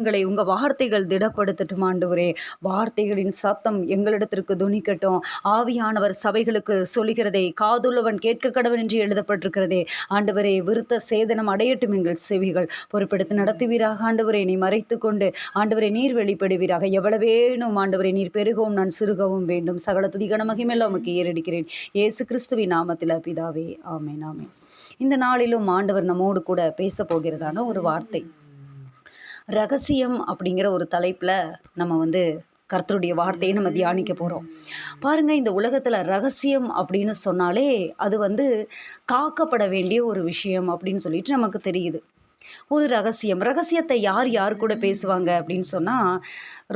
எங்களை உங்க வார்த்தைகள் திடப்படுத்தட்டும் ஆண்டவரே. வார்த்தைகளின் சத்தம் எங்களிடத்திற்கு தொனிக்கட்டும். ஆவியானவர் சபைகளுக்கு சொல்லுகிறதை காதுள்ளவன் கேட்க கடவன் என்று எழுதப்பட்டிருக்கிறதே. ஆண்டவரே, விருத்த சேதனம் அடையட்டும் எங்கள் செவிகள். பொறுப்பெடுத்து நடத்துவீராக ஆண்டவரே. நீ மறைத்து கொண்டு ஆண்டவரே நீர் வெளிப்படுவீராக. எவ்வளவேனும் ஆண்டவரே நீர் பெருகவும் நான் சிறுகவும் வேண்டும். சகல துதிகன மகிமையெல்லாம் உமக்கு ஏறெடுக்கிறேன். இயேசு கிறிஸ்துவின் நாமத்தில் பிதாவே, ஆமென் ஆமென். இந்த நாளிலும் ஆண்டவர் நம்மோடு கூட பேச போகிறதான ஒரு வார்த்தை, ரகசியம் அப்படிங்கிற ஒரு தலைப்பில் நம்ம கர்த்தருடைய வார்த்தையை நம்ம தியானிக்க போகிறோம். பாருங்கள், இந்த உலகத்தில் ரகசியம் அப்படின்னு சொன்னாலே அது காக்கப்பட வேண்டிய ஒரு விஷயம் அப்படின்னு சொல்லிட்டு நமக்கு தெரியுது. ஒரு ரகசியத்தை யார் யார் கூட பேசுவாங்க அப்படின்னு சொன்னால்,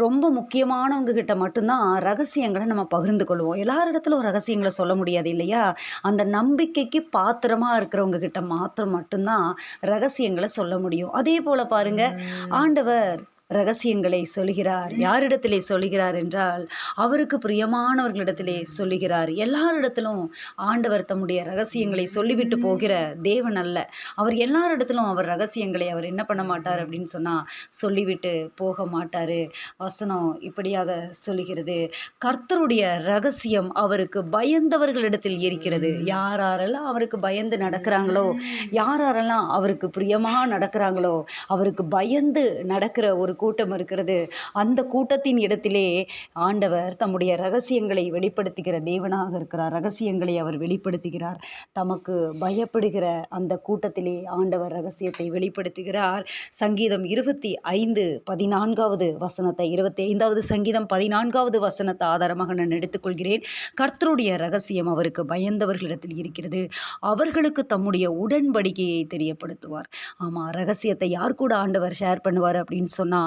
ரொம்ப முக்கியமானவங்க கிட்ட மட்டும்தான் ரகசியங்களை நம்ம பகிர்ந்து கொள்வோம். எல்லாரிடத்துலும் ரகசியங்களை சொல்ல முடியாது இல்லையா? அந்த நம்பிக்கைக்கு பாத்திரமாக இருக்கிறவங்க கிட்ட மாத்திரம் மட்டும்தான் ரகசியங்களை சொல்ல முடியும். அதே போல் பாருங்கள், ஆண்டவர் ரகசியங்களை சொல்கிறார். யாரிடத்திலே சொல்கிறார் என்றால், அவருக்கு பிரியமானவர்களிடத்திலே சொல்லுகிறார். எல்லாரிடத்திலும் ஆண்டவர் தம்முடைய ரகசியங்களை சொல்லிவிட்டு போகிற தேவன் அல்ல. அவர் எல்லாரிடத்திலும் அவர் ரகசியங்களை அவர் என்ன பண்ண மாட்டார் அப்படின்னு சொன்னால், சொல்லிவிட்டு போக மாட்டார். வசனம் இப்படியாக சொல்லுகிறது, கர்த்தருடைய ரகசியம் அவருக்கு பயந்தவர்களிடத்தில் இருக்கிறது. யாரெல்லாம் அவருக்கு பயந்து நடக்கிறாங்களோ, யாரெல்லாம் அவருக்கு பிரியமாக நடக்கிறாங்களோ, அவருக்கு பயந்து நடக்கிற ஒரு கூட்டம் இருக்கிறது. அந்த கூட்டத்தின் இடத்திலே ஆண்டவர் தம்முடைய ரகசியங்களை வெளிப்படுத்துகிற தேவனாக இருக்கிறார். ரகசியங்களை அவர் வெளிப்படுத்துகிறார். தமக்கு பயப்படுகிற அந்த கூட்டத்திலே ஆண்டவர் ரகசியத்தை வெளிப்படுத்துகிறார். சங்கீதம் 25:14 வசனத்தை, 25வது சங்கீதம் 14வது வசனத்தை ஆதாரமாக நான் எடுத்துக்கொள்கிறேன். கர்த்தருடைய ரகசியம் அவருக்கு பயந்தவர்களிடத்தில் இருக்கிறது. அவர்களுக்கு தம்முடைய உடன்படிக்கையை தெரியப்படுத்துவார். ஆமாம், ரகசியத்தை யார் கூட ஆண்டவர் ஷேர் பண்ணுவார் அப்படின்னு சொன்னால்,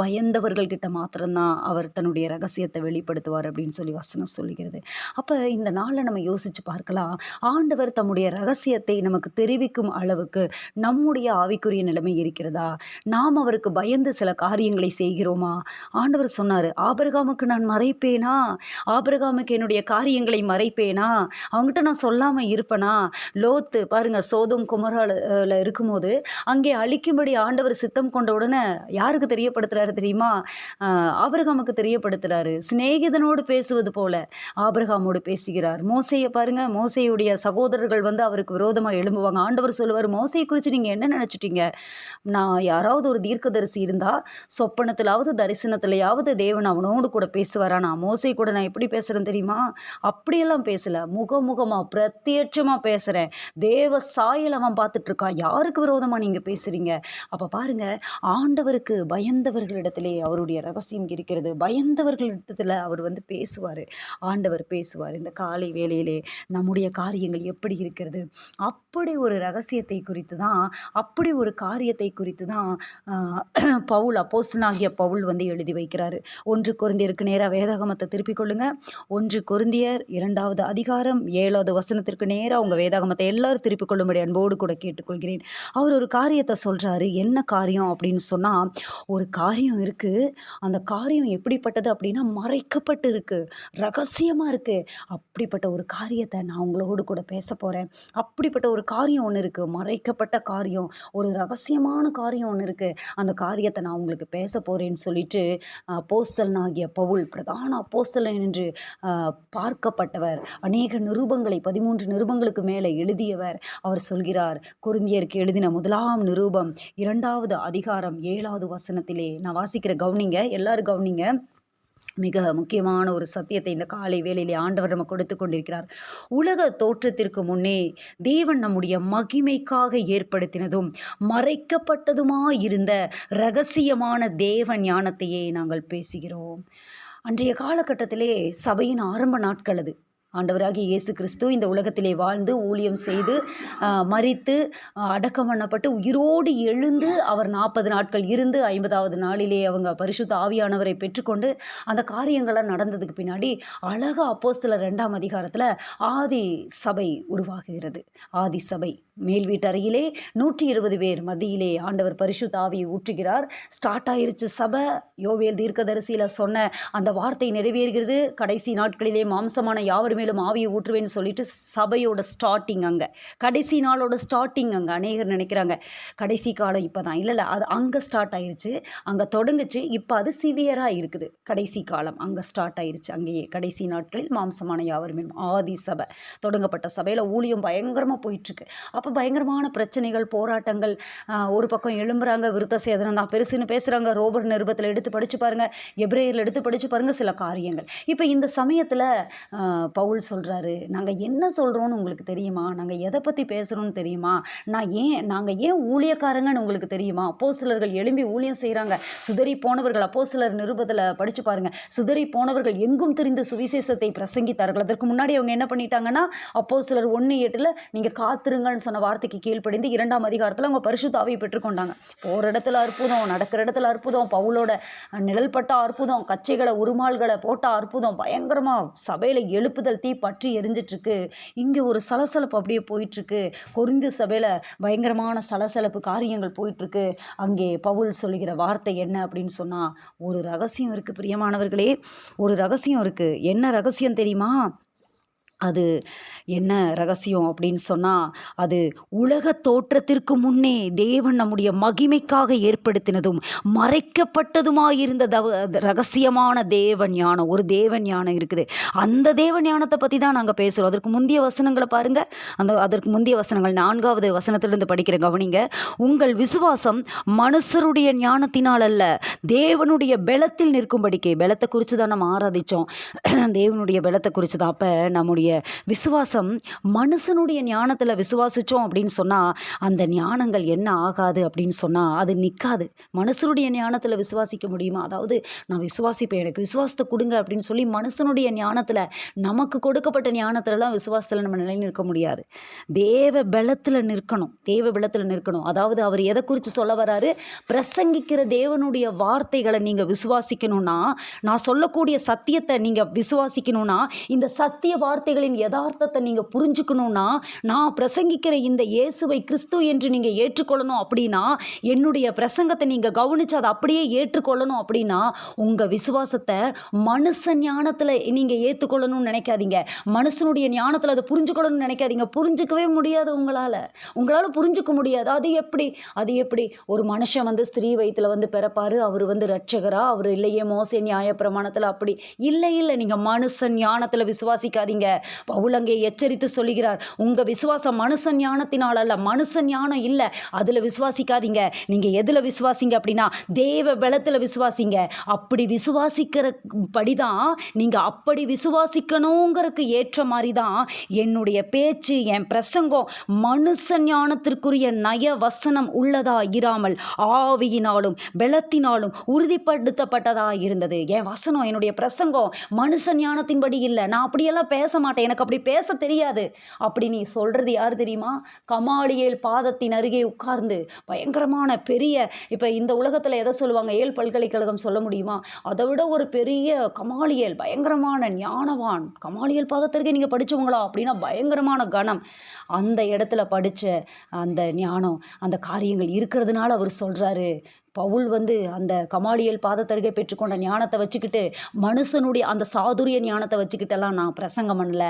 பயந்தவர்கள்கிட்ட மாத்திரம்தான் அவர் தன்னுடைய ரகசியத்தை வெளிப்படுத்துவார் அப்படின்னு சொல்லி வசனம் சொல்லுகிறது. அப்போ இந்த நாளில் நம்ம யோசித்து பார்க்கலாம், ஆண்டவர் தம்முடைய ரகசியத்தை நமக்கு தெரிவிக்கும் அளவுக்கு நம்முடைய ஆவிக்குரிய நிலைமை இருக்கிறதா? நாம் அவருக்கு பயந்து சில காரியங்களை செய்கிறோமா? ஆண்டவர் சொன்னார், ஆபிரகாமுக்கு நான் மறைப்பேனா? ஆபிரகாமுக்கு என்னுடைய காரியங்களை மறைப்பேனா? அவங்ககிட்ட நான் சொல்லாமல் இருப்பேனா? லோத்து பாருங்கள், சோதோம் குமரால இருக்கும்போது அங்கே அழிக்கும்படி ஆண்டவர் சித்தம் கொண்ட உடனே யாருக்கு தெரியப்படுத்துறாரு தெரியுமா? ஆபிரகாமுக்கு தெரியப்படுத்துறாரு. சிநேகிதனோடு பேசுவது போல ஆபிரகாமோடு பேசுகிறார். மோசையை பாருங்க, மோசையுடைய சகோதரர்கள் அவருக்கு விரோதமாக எழும்புவாங்க. ஆண்டவர் சொல்லுவார், மோசையை குறித்து நீங்கள் என்ன நினச்சிட்டீங்க? நான் யாராவது ஒரு தீர்க்கதரிசி இருந்தால் சொப்பனத்திலாவது தரிசனத்திலையாவது தேவன் அவனோடு கூட பேசுவாரா? நான் மோசை கூட நான் எப்படி பேசுகிறேன் தெரியுமா? அப்படியெல்லாம் பேசலை, முகமுகமாக பிரத்யட்சமாக பேசுகிறேன். தேவ சாயல் அவன் பார்த்துட்டு இருக்கான். யாருக்கு விரோதமாக நீங்கள் பேசுகிறீங்க? அப்போ பாருங்க, ஆண்டவருக்கு பயந்தவர்களிடத்திலே அவருடைய ரகசியம் இருக்கிறது. பயந்தவர்களிடத்தில் அவர் பேசுவார். ஆண்டவர் பேசுவார். இந்த காலை வேளையிலே நம்முடைய காரியங்கள் எப்படி இருக்கிறது? அப்படி ஒரு ரகசியத்தை குறித்து தான், அப்படி ஒரு காரியத்தை குறித்து தான் பவுல், அப்போஸ்தலனாகிய பவுல் எழுதி வைக்கிறாரு. 1 கொரிந்தியருக்கு நேராக வேதாகமத்தை திருப்பிக் கொள்ளுங்க. 1 கொரிந்தியர் 2வது அதிகாரம் 7வது வசனத்திற்கு நேராக உங்கள் வேதாகமத்தை எல்லாரும் திருப்பிக் கொள்ளும்படி அன்போடு கூட கேட்டுக்கொள்கிறேன். அவர் ஒரு காரியத்தை சொல்கிறாரு. என்ன காரியம் அப்படின்னு சொன்னால், ஒரு காரியம் இருக்குது. அந்த காரியம் எப்படிப்பட்டது அப்படின்னா, மறைக்கப்பட்டு இருக்குது, ரகசியமாக இருக்குது. அப்படிப்பட்ட ஒரு காரியத்தை நான் உங்களோடு கூட பேச போகிறேன். அப்படிப்பட்ட ஒரு காரியம் ஒன்று இருக்குது, மறைக்கப்பட்ட காரியம், ஒரு ரகசியமான காரியம் ஒன்று இருக்குது. அந்த காரியத்தை நான் உங்களுக்கு பேச போகிறேன்னு சொல்லிட்டு அப்போஸ்தலனாகிய பவுல், பிரதான அப்போஸ்தலன் என்று பார்க்கப்பட்டவர், அநேக நிருபங்களை 13 நிருபங்களுக்கு மேலே எழுதியவர், அவர் சொல்கிறார், கொரிந்தியருக்கு எழுதின 1ஆம் நிருபம் 2வது அதிகாரம் 7வது வசனத்திலே நான் வாசிக்கிற, கவனிங்க, எல்லாரும் கவனிங்க. மிக முக்கியமான ஒரு சத்தியத்தை இந்த காலை வேளையிலே ஆண்டவர் நம்ம கொடுத்து கொண்டிருக்கிறார். உலக தோற்றத்திற்கு முன்னே தேவன் நம்முடைய மகிமைக்காக ஏற்படுத்தினதும் மறைக்கப்பட்டதுமாயிருந்த இரகசியமான தேவ ஞானத்தையே நாங்கள் பேசுகிறோம். அன்றைய காலகட்டத்திலே சபையின் ஆரம்ப நாட்கள் அது. ஆண்டவராகிய இயேசு கிறிஸ்து இந்த உலகத்திலே வாழ்ந்து ஊழியம் செய்து மரித்து அடக்கம் பண்ணப்பட்டு உயிரோடு எழுந்து அவர் 40 நாட்கள் இருந்து 50வது நாளிலே அவங்க பரிசுத்த ஆவியானவரை பெற்றுக்கொண்டு அந்த காரியங்கள்லாம் நடந்ததுக்கு பின்னாடி அழகா அப்போஸ்தலர் 2ஆம் அதிகாரத்தில் ஆதி சபை உருவாகுகிறது. ஆதி சபை மேல் வீட்டறையிலே 120 பேர் மத்தியிலே ஆண்டவர் பரிசுத்த ஆவியை ஊற்றுகிறார். ஸ்டார்ட் ஆயிருச்சு சபை. யோவேல் தீர்க்கதரிசியில் சொன்ன அந்த வார்த்தை நிறைவேறுகிறது. கடைசி நாட்களிலே மாம்சமான யாவரும் மேலும் ஆவியை ஊற்றுவேன்னு சொல்லிட்டு சபையோட ஸ்டார்டிங் அங்கே, கடைசி நாளோட ஸ்டார்டிங் அங்கே. அநேகர் நினைக்கிறாங்க கடைசி காலம் இப்போ தான். இல்லை, அது அங்கே ஸ்டார்ட் ஆயிருச்சு, அங்கே தொடங்குச்சு. இப்போ அது சிவியராக இருக்குது. கடைசி காலம் அங்கே ஸ்டார்ட் ஆயிருச்சு. அங்கேயே கடைசி நாட்களில் மாம்சமான யாவரும் ஆதி சபை தொடங்கப்பட்ட சபையில் ஊழியம் பயங்கரமாக போயிட்டுருக்கு. அப்போ பயங்கரமான பிரச்சனைகள், போராட்டங்கள், ஒரு பக்கம் எழும்புறாங்க, விருத்த சேதனம் தான் பெருசுன்னு பேசுகிறாங்க. ரோபர் நிருபத்தில் எடுத்து படித்து பாருங்கள், எபிரேயரில் எடுத்து படித்து பாருங்கள் சில காரியங்கள். இப்போ இந்த சமயத்தில் பவுல் சொல்கிறாரு, நாங்கள் என்ன சொல்கிறோன்னு உங்களுக்கு தெரியுமா? நாங்கள் எதை பற்றி பேசுகிறோன்னு தெரியுமா? நாங்கள் ஏன் ஊழியக்காரங்கன்னு உங்களுக்கு தெரியுமா? அப்போஸ்தலர்கள் எழும்பி ஊழியம் செய்கிறாங்க. சிதறி போனவர்கள் அப்போஸ்தலர் நிருபத்தில் படித்து பாருங்கள். சிதறி போனவர்கள் எங்கும் தெரிந்து சுவிசேஷத்தை பிரசங்கித்தார்கள். அதற்கு முன்னாடி அவங்க என்ன பண்ணிட்டாங்கன்னா, அப்போஸ்தலர் 1:8 நீங்கள் காத்திருங்கன்னு சொன்ன வார்த்தைக்கு கீழ்ப்படிந்து 2ஆம் அதிகாரத்தில் அவங்க பரிசுத்த ஆவியை பெற்றுக்கொண்டாங்க. போகிற இடத்துல அற்புதம், நடக்கிற இடத்துல அற்புதம், பவுலோட நிழல் பட்ட அற்புதம், கச்சைகளை உருமால்களை போட்ட அற்புதம், பயங்கரமாக சபையில் எழுப்புதல் தீ பற்றி எரிஞ்சிட்ருக்கு. இங்கே ஒரு சலசலப்பு அப்படியே போயிட்டுருக்கு. கொரிந்து சபையில் பயங்கரமான சலசலப்பு காரியங்கள் போயிட்டுருக்கு. அங்கே பவுல் சொல்லுகிற வார்த்தை என்ன அப்படின்னு சொன்னால், ஒரு ரகசியம் இருக்குது பிரியமானவர்களே, ஒரு ரகசியம் இருக்குது. என்ன ரகசியம் தெரியுமா? அது என்ன ரகசியம் அப்படின்னு சொன்னால், அது உலக தோற்றத்திற்கு முன்னே தேவன் நம்முடைய மகிமைக்காக ஏற்படுத்தினதும் மறைக்கப்பட்டதுமாயிருந்த ரகசியமான தேவ ஞானம். ஒரு தேவ ஞானம் இருக்குது. அந்த தேவ ஞானத்தை பற்றி தான் நாங்கள் பேசுகிறோம். அதற்கு முந்தைய வசனங்களை பாருங்கள். அதற்கு முந்தைய வசனங்கள் 4வது வசனத்திலிருந்து படிக்கிற கவனிங்க. உங்கள் விசுவாசம் மனுஷருடைய ஞானத்தினால் அல்ல, தேவனுடைய பலத்தில் நிற்கும்படிக்கே. பலத்தை குறித்து தான் நம்ம ஆராதித்தோம். தேவனுடைய பலத்தை குறித்து தான். அப்போ நம்முடைய விசுவாசம் மனுஷனுடைய ஞானத்தில் விசுவாசித்தோம் அப்படின்னு சொன்னால், அந்த ஞானங்கள் என்ன ஆகாது அப்படின்னு சொன்னால், அது நிற்காது. மனுஷனுடைய ஞானத்தில் விசுவாசிக்க முடியுமா? அதாவது நான் விசுவாசிப்பேன், எனக்கு விசுவாசத்தை கொடுங்க அப்படின்னு சொல்லி மனுஷனுடைய ஞானத்தில், நமக்கு கொடுக்கப்பட்ட ஞானத்திலலாம் விசுவாசத்தில் நம்ம நிலை நிற்க முடியாது. தேவ பலத்தில் நிற்கணும். தேவ பலத்தில் நிற்கணும். அதாவது அவர் எதை குறித்து சொல்ல வராரு? பிரசங்கிக்கிற தேவனுடைய வார்த்தைகளை நீங்கள் விசுவாசிக்கணும்னா, நான் சொல்லக்கூடிய சத்தியத்தை நீங்கள் விசுவாசிக்கணும்னா, இந்த சத்திய வார்த்தைகளின் யதார்த்தத்தை நீங்கள் புரிஞ்சுக்கணும்னா, நான் பிரசங்கிக்கிற இந்த இயேசுவை கிறிஸ்து என்று நீங்கள் ஏற்றுக்கொள்ளணும். அப்படின்னா என்னுடைய பிரசங்கத்தை நீங்கள் கவனித்து அதை அப்படியே ஏற்றுக்கொள்ளணும். அப்படின்னா உங்கள் விசுவாசத்தை மனுஷ ஞானத்தில் நீங்கள் ஏற்றுக்கொள்ளணும்னு நினைக்காதீங்க. மனுஷனுடைய ஞானத்தில் அதை புரிஞ்சுக்கொள்ளணும்னு நினைக்காதீங்க. புரிஞ்சிக்கவே முடியாது. உங்களால் புரிஞ்சிக்க முடியாது. அது எப்படி ஒரு மனுஷன் ஸ்திரீ வயிற்றில் பிறப்பார், அவர் ரட்சகரா? அவர் இல்லையே மோசே நியாயப்பிரமாணத்தில் அப்படி இல்லை. நீங்கள் மனுஷன் ஞானத்தில் விசுவாசிக்காதீங்க. பவுல் அங்கே எச்சரித்து சொல்லுகிறார், உங்கள் விசுவாசம் மனுஷ ஞானத்தினால் அல்ல. மனுஷ ஞானம் இல்லை, அதில் விசுவாசிக்காதீங்க. நீங்கள் எதில் விசுவாசிங்க அப்படின்னா தேவ பலத்தில் விசுவாசிங்க. அப்படி விசுவாசிக்கிறபடி தான், நீங்கள் அப்படி விசுவாசிக்கணுங்கிறதுக்கு ஏற்ற மாதிரி தான் என்னுடைய பேச்சு, என் பிரசங்கம் மனுஷ ஞானத்திற்குரிய நய வசனம் உள்ளதா இராமல் ஆவியினாலும் பலத்தினாலும் உறுதிப்படுத்தப்பட்டதா இருந்தது. என் வசனம், என்னுடைய பிரசங்கம் மனுஷ ஞானத்தின்படி இல்லை. நான் அப்படியெல்லாம் பேச மாட்டேன், எனக்கு அப்படி பேச தெரியாது. அப்படி நீ சொல்கிறது யார் தெரியுமா? கமாலியேல் பாதத்தின் அருகே உட்கார்ந்து பயங்கரமான பெரிய, இப்போ இந்த உலகத்தில் எதை சொல்லுவாங்க? ஏல் பல்கலைக்கழகம் சொல்ல முடியுமா? அதை விட ஒரு பெரிய கமாலியேல், பயங்கரமான ஞானவான். கமாலியேல் பாதத்திற்கே நீங்கள் படித்தவங்களா அப்படின்னா பயங்கரமான கணம். அந்த இடத்துல படித்த அந்த ஞானம், அந்த காரியங்கள் இருக்கிறதுனால அவர் சொல்கிறாரு, பவுல் அந்த கமாலியேல் பாதத்தருகே பெற்றுக்கொண்ட ஞானத்தை வச்சுக்கிட்டு, மனுஷனுடைய அந்த சாதுரிய ஞானத்தை வச்சுக்கிட்டெல்லாம் நான் பிரசங்கம் பண்ணல.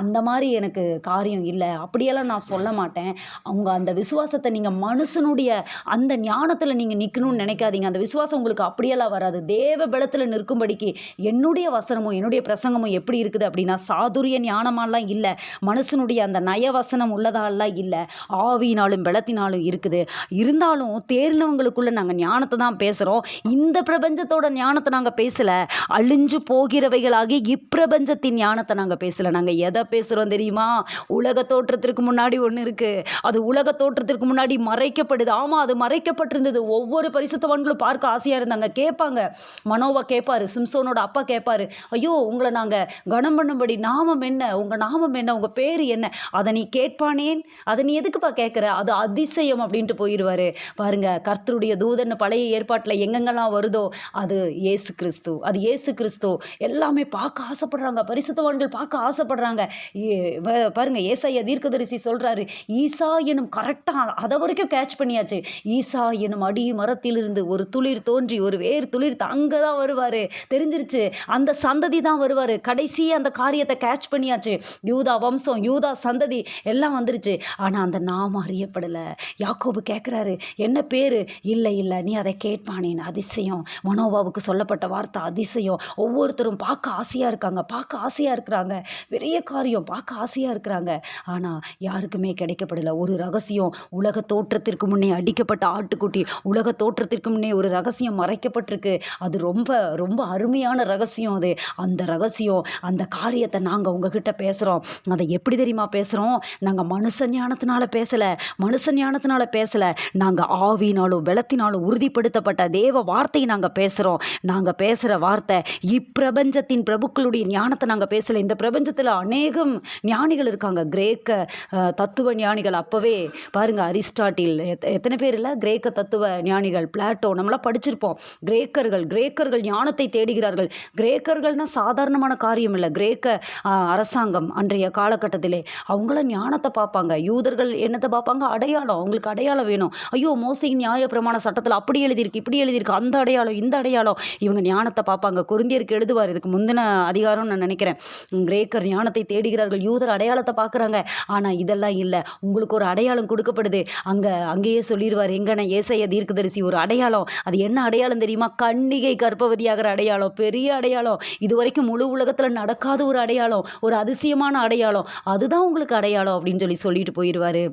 அந்த மாதிரி எனக்கு காரியம் இல்லை, அப்படியெல்லாம் நான் சொல்ல மாட்டேன். அவங்க அந்த விசுவாசத்தை நீங்கள் மனுஷனுடைய அந்த ஞானத்தில் நீங்கள் நிற்கணும்னு நினைக்காதீங்க. அந்த விசுவாசம் உங்களுக்கு அப்படியெல்லாம் வராது. தேவ பலத்தில் நிற்கும்படிக்கு என்னுடைய வசனமும் என்னுடைய பிரசங்கமும் எப்படி இருக்குது அப்படின்னா, சாதுரிய ஞானமாலாம் இல்லை, மனுஷனுடைய அந்த நயவசனம் உள்ளதாலாம் இல்லை, ஆவியினாலும் பலத்தினாலும் இருக்குது. இருந்தாலும் தேர்ந்தவங்களுக்குள்ள நாங்கள் ஞானத்தை தான் பேசுகிறோம். இந்த பிரபஞ்சத்தோட ஞானத்தை நாங்கள் பேசலை, அழிஞ்சு போகிறவைகளாகி இப்பிரபஞ்சத்தின் ஞானத்தை நாங்கள் பேசலை. நாங்கள் எதை பேசுகிறோம் தெரியுமா? உலக தோற்றத்திற்கு முன்னாடி ஒன்று இருக்குது, அது உலக தோற்றத்திற்கு முன்னாடி மறைக்கப்படுது. ஆமாம், அது மறைக்கப்பட்டிருந்தது. ஒவ்வொரு பரிசுத்தவான்களும் பார்க்க ஆசையாக இருந்தாங்க. கேட்பாங்க, மனோவா கேட்பார், சிம்சோனோட அப்பா கேட்பார், ஐயோ உங்களை நாங்கள் கனம் பண்ணும்படி நாமம் என்ன, உங்கள் நாமம் என்ன, உங்கள் பேர் என்ன? அதை நீ கேட்பானேன், அதை நீ எதுக்குப்பா கேட்குற? அது அதிசயம் அப்படின்ட்டு போயிடுவார். பாருங்க, கர்த்தருடைய தூதன் பழைய ஏற்பாட்டில் எங்கெங்கெல்லாம் வருதோ அது இயேசு கிறிஸ்து, அது இயேசு கிறிஸ்து. எல்லாமே பார்க்க ஆசைப்படுறாங்க, பரிசுத்தவான்கள் பார்க்க ஆசைப்படுறாங்க. பாருங்க, ஏசாயா தீர்க்கதரிசி சொல்றாரு, ஈசா எனும் கரெக்டாக அதை வரைக்கும் கேட்ச் பண்ணியாச்சு. ஈசா எனும் அடி மரத்திலிருந்து ஒரு துளிர் தோன்றி ஒரு வேர் துளிர் அங்கே தான் வருவார், தெரிஞ்சிருச்சு. அந்த சந்ததி தான் வருவார். கடைசி அந்த காரியத்தை கேட்ச் பண்ணியாச்சு. யூதா வம்சம், யூதா சந்ததி எல்லாம் வந்துருச்சு. ஆனால் அந்த நாமம் அறியப்படலை. யாக்கோபு கேட்குறாரு, என்ன பேர்? இல்லை இல்லை, நீ அதை கேட்பானேன். அதிசயம். மனோபாவுக்கு சொல்லப்பட்ட வார்த்தை அதிசயம். ஒவ்வொருத்தரும் பார்க்க ஆசையாக இருக்காங்க, பார்க்க ஆசையாக இருக்கிறாங்க, பெரிய காரியம் பார்க்க ஆசையாக இருக்கிறாங்க. ஆனால் யாருக்குமே கிடைக்கப்படலை. ஒரு ரகசியம் உலக தோற்றத்திற்கு முன்னே அடிக்கப்பட்ட ஆட்டுக்குட்டி, உலக தோற்றத்திற்கு முன்னே ஒரு ரகசியம் மறைக்கப்பட்டிருக்கு. அது ரொம்ப ரொம்ப அருமையான ரகசியம். அது அந்த ரகசியம், அந்த காரியத்தை நாங்கள் உங்ககிட்ட பேசுகிறோம். அதை எப்படி தெரியுமா பேசுகிறோம்? நாங்கள் மனுஷ ஞானத்தினால பேசலை, மனுஷ ஞானத்தினால பேசலை. நாங்கள் ஆவியினாலும் வெள்ளத்தினாலும் உறுதிப்படுத்தப்பட்ட தேவ வார்த்தையை நாங்கள் பேசுகிறோம். நாங்கள் பேசுகிற வார்த்தை இப்பிரபஞ்சத்தின் பிரபுக்களுடைய ஞானத்தை நாங்கள் பேசலை. இந்த பிரபஞ்சத்தில் அநேகம் ஞானிகள் இருக்காங்க, கிரேக்க தத்துவ ஞானிகள். அப்போவே பாருங்கள், அரிஸ்டாட்டில் எத்தனை பேர் இல்லை, கிரேக்க தத்துவ ஞானிகள், பிளாட்டோ, நம்மளாம் படிச்சிருப்போம். கிரேக்கர்கள் ஞானத்தை தேடுகிறார்கள். கிரேக்கர்கள்னால் சாதாரணமான காரியம் இல்லை. கிரேக்க அரசாங்கம் அன்றைய காலகட்டத்திலே அவங்கள ஞானத்தை பார்ப்பாங்க. யூதர்கள் என்னத்தை பார்ப்பாங்க? அடையாளம். அவங்களுக்கு அடையாளம் வேணும். ஐயோ, மோசையின் நியாய பிரமாண சட்டத்தில் அப்படி எழுதியிருக்கு, இப்படி எழுதியிருக்கு, அந்த அடையாளம், இந்த அடையாளம். இவங்க ஞானத்தை பார்ப்பாங்க. கொரிந்தியருக்கு எழுதுவார், இதுக்கு முந்தின அதிகாரம் நான் நினைக்கிறேன். கிரேக்கர் ஞானத்தை தேடுகிறார்கள், யூதர் அடையாளத்தை பார்க்குறாங்க. ஆனால் இதெல்லாம் இல்லை, உங்களுக்கு ஒரு அடையாளம் கொடுக்கப்படுது. அங்கேயே சொல்லிடுவார், எங்கன ஏசாயா தீர்க்கதரிசி, ஒரு அடையாளம். அது என்ன அடையாளம் தெரியுமா? கன்னிகை கர்ப்பவதியாகிற அடையாளம், பெரிய அடையாளம். இதுவரைக்கும் முழு உலகத்தில் நடக்காத ஒரு அடையாளம், ஒரு அதிசயமான அடையாளம். அதுதான் உங்களுக்கு அடையாளம் அப்படின்னு சொல்லிட்டு போயிடுவார்.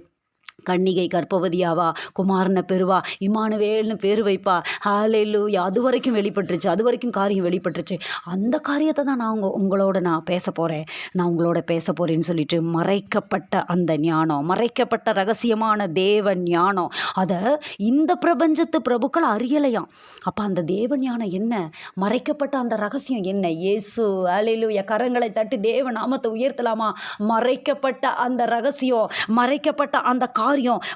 கன்னிகை கர்ப்பவதியாவா, குமாரனை பெறுவா, இம்மானுவேல்னு பேர் வைப்பா. ஹல்லேலூயா. அது வரைக்கும் வெளிப்பட்டுருச்சு, அது வரைக்கும் காரியம் வெளிப்பட்டுருச்சு. அந்த காரியத்தை தான் உங்களோட நான் பேச போகிறேன், உங்களோட பேச போகிறேன்னு சொல்லிட்டு, மறைக்கப்பட்ட அந்த ஞானம், மறைக்கப்பட்ட ரகசியமான தேவ ஞானம், அதை இந்த பிரபஞ்சத்து பிரபுக்கள் அறியலையாம். அப்போ அந்த தேவ ஞானம் என்ன? மறைக்கப்பட்ட அந்த ரகசியம் என்ன? இயேசு. ஹல்லேலூயா. கரங்களை தட்டி தேவ நாமத்தை உயர்த்தலாமா? மறைக்கப்பட்ட அந்த ரகசியம், மறைக்கப்பட்ட அந்த காரியம்,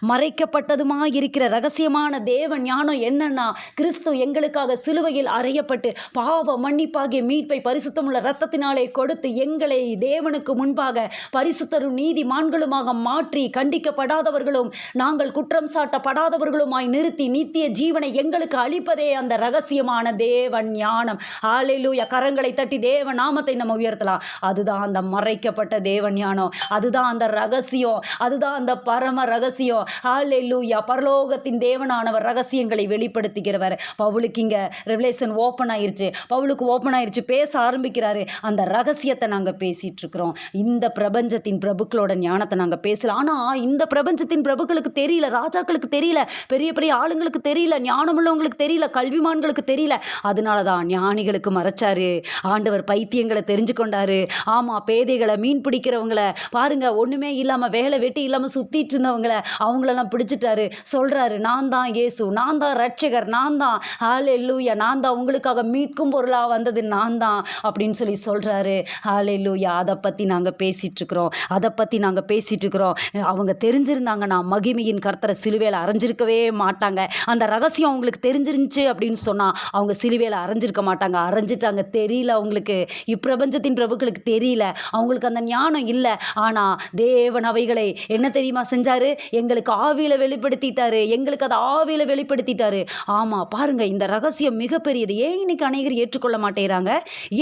மறைக்கப்பட்டதுமா இருக்கிற ரகசியமான தேவ ஞானம் என்னன்னா, கிறிஸ்து எங்களுக்காக சிலுவையில் அறையப்பட்டு பாவ மன்னிப்பாகிய மீட்பை பரிசுத்தமுள்ள இரத்தத்தினாலே கொடுத்து எங்களை தேவனுக்கு முன்பாக பரிசுத்தரும் நீதிமான்களுமாக மாற்றி, கண்டிக்கப்படாதவர்களும் நாங்கள் குற்றம் சாட்டப்படாதவர்களுமாய் நிறுத்தி நித்திய ஜீவனை எங்களுக்கு அளிப்பதே அந்த ரகசியமான தேவ ஞானம். ஹல்லேலூயா. கரங்களை தட்டி தேவ நாமத்தை நம்ம உயர்த்தலாம். அதுதான் அந்த மறைக்கப்பட்ட தேவ ஞானம், அதுதான் அந்த ரகசியம், அதுதான் அந்த பரம ரகசியம். ஹல்லேலூயா. பரலோகத்தின் தேவனானவர் ரகசியங்களை வெளிப்படுத்துகிறவர். பவுலுக்கு இங்க ரெவலேஷன் ஓப்பன் ஆயிருச்சு, பவுலுக்கு ஓப்பன் ஆயிருச்சு, பேச ஆரம்பிக்கிறாரு. அந்த ரகசியத்தை நாங்க பேசிட்டு இருக்கிறோம். இந்த பிரபஞ்சத்தின் பிரபுக்களோட ஞானத்தை நாங்க பேசல. ஆனா இந்த பிரபஞ்சத்தின் பிரபுக்களுக்கு தெரியல, ராஜாக்களுக்கு தெரியல, பெரிய பெரிய ஆளுங்களுக்கு தெரியல, ஞானமுள்ளவங்களுக்கு தெரியல, கல்விமான்களுக்கு தெரியல. அதனாலதான் ஞானிகளுக்கு மறைச்சாரு ஆண்டவர். பைத்தியங்களை தெரிஞ்சு கொண்டாரு. ஆமா, பேதைகளை, மீன் பிடிக்கிறவங்களை பாருங்க, ஒண்ணுமே இல்லாம வேலை வெட்டி இல்லாம சுத்திட்டு இருந்தவங்களை அவங்களெல்லாம் பிடிச்சிட்டாரு. சொல்றாரு, நான் தான் இயேசு, நான் தான் ரட்சகர், நான் தான். ஹல்லேலூயா. நான் தான் உங்களுக்காக மீட்கும் பொருளா வந்தது, நான் தான் அப்படின்னு சொல்றாரு. ஹல்லேலூயா. அதை பத்தி நாங்க பேசிட்டு இருக்கிறோம், அதை பத்தி நாங்க பேசிட்டு இருக்கிறோம். அவங்க தெரிஞ்சிருந்தாங்கன்னா மகிமையின் கர்த்தரை சிலுவையில் அரைஞ்சிருக்கவே மாட்டாங்க. அந்த ரகசியம் அவங்களுக்கு தெரிஞ்சிருந்துச்சு அப்படின்னு சொன்னா அவங்க சிலுவையில் அரைஞ்சிருக்க மாட்டாங்க. அரைஞ்சிட்டாங்க, தெரியல அவங்களுக்கு. இப்பிரபஞ்சத்தின் பிரபுக்களுக்கு தெரியல, அவங்களுக்கு அந்த ஞானம் இல்லை. ஆனா தேவன் அவைகளை என்ன தெரியுமா செஞ்சாரு? எங்களுக்கு ஆவியில வெளிப்படுத்திட்டாரு, எங்களுக்கு அதை ஆவியில வெளிப்படுத்திட்டாரு. ஆமா, பாருங்க, இந்த ரகசியம் மிகப்பெரியது. ஏன் இன்னைக்கு அநேகர் ஏற்றுக்கொள்ள மாட்டேறாங்க?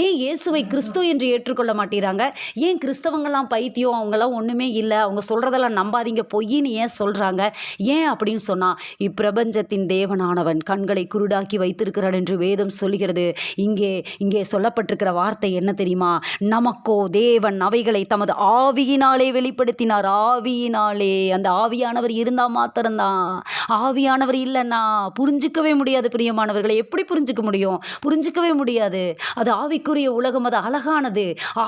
ஏன் இயேசுவை கிறிஸ்து என்று ஏற்றுக்கொள்ள மாட்டேறாங்க? ஏன் கிறிஸ்தவங்கெல்லாம் பைத்தியம், அவங்கெல்லாம் ஒண்ணுமே இல்லை, அவங்க சொல்றதெல்லாம் நம்பாதீங்க, பொய்ன்னு ஏன் சொல்றாங்க? ஏன் அப்படின்னு சொன்னா, இப்பிரபஞ்சத்தின் தேவனானவன் கண்களை குருடாக்கி வைத்திருக்கிறான் என்று வேதம் சொல்கிறது. இங்கே சொல்லப்பட்டிருக்கிற வார்த்தை என்ன தெரியுமா? நமக்கோ தேவன் அவைகளை தமது ஆவியினாலே வெளிப்படுத்தினார். ஆவியினாலே. அந்த ஆவியானவர் இருந்தா மாத்திரம்தான். ஆவியானவர் இல்லைன்னா புரிஞ்சிக்கவே முடியாது பிரியமானவர்களை. எப்படி புரிஞ்சிக்க முடியும்? புரிஞ்சிக்கவே முடியாது. அது ஆவிக்குரிய உலகம், அது அழகானது.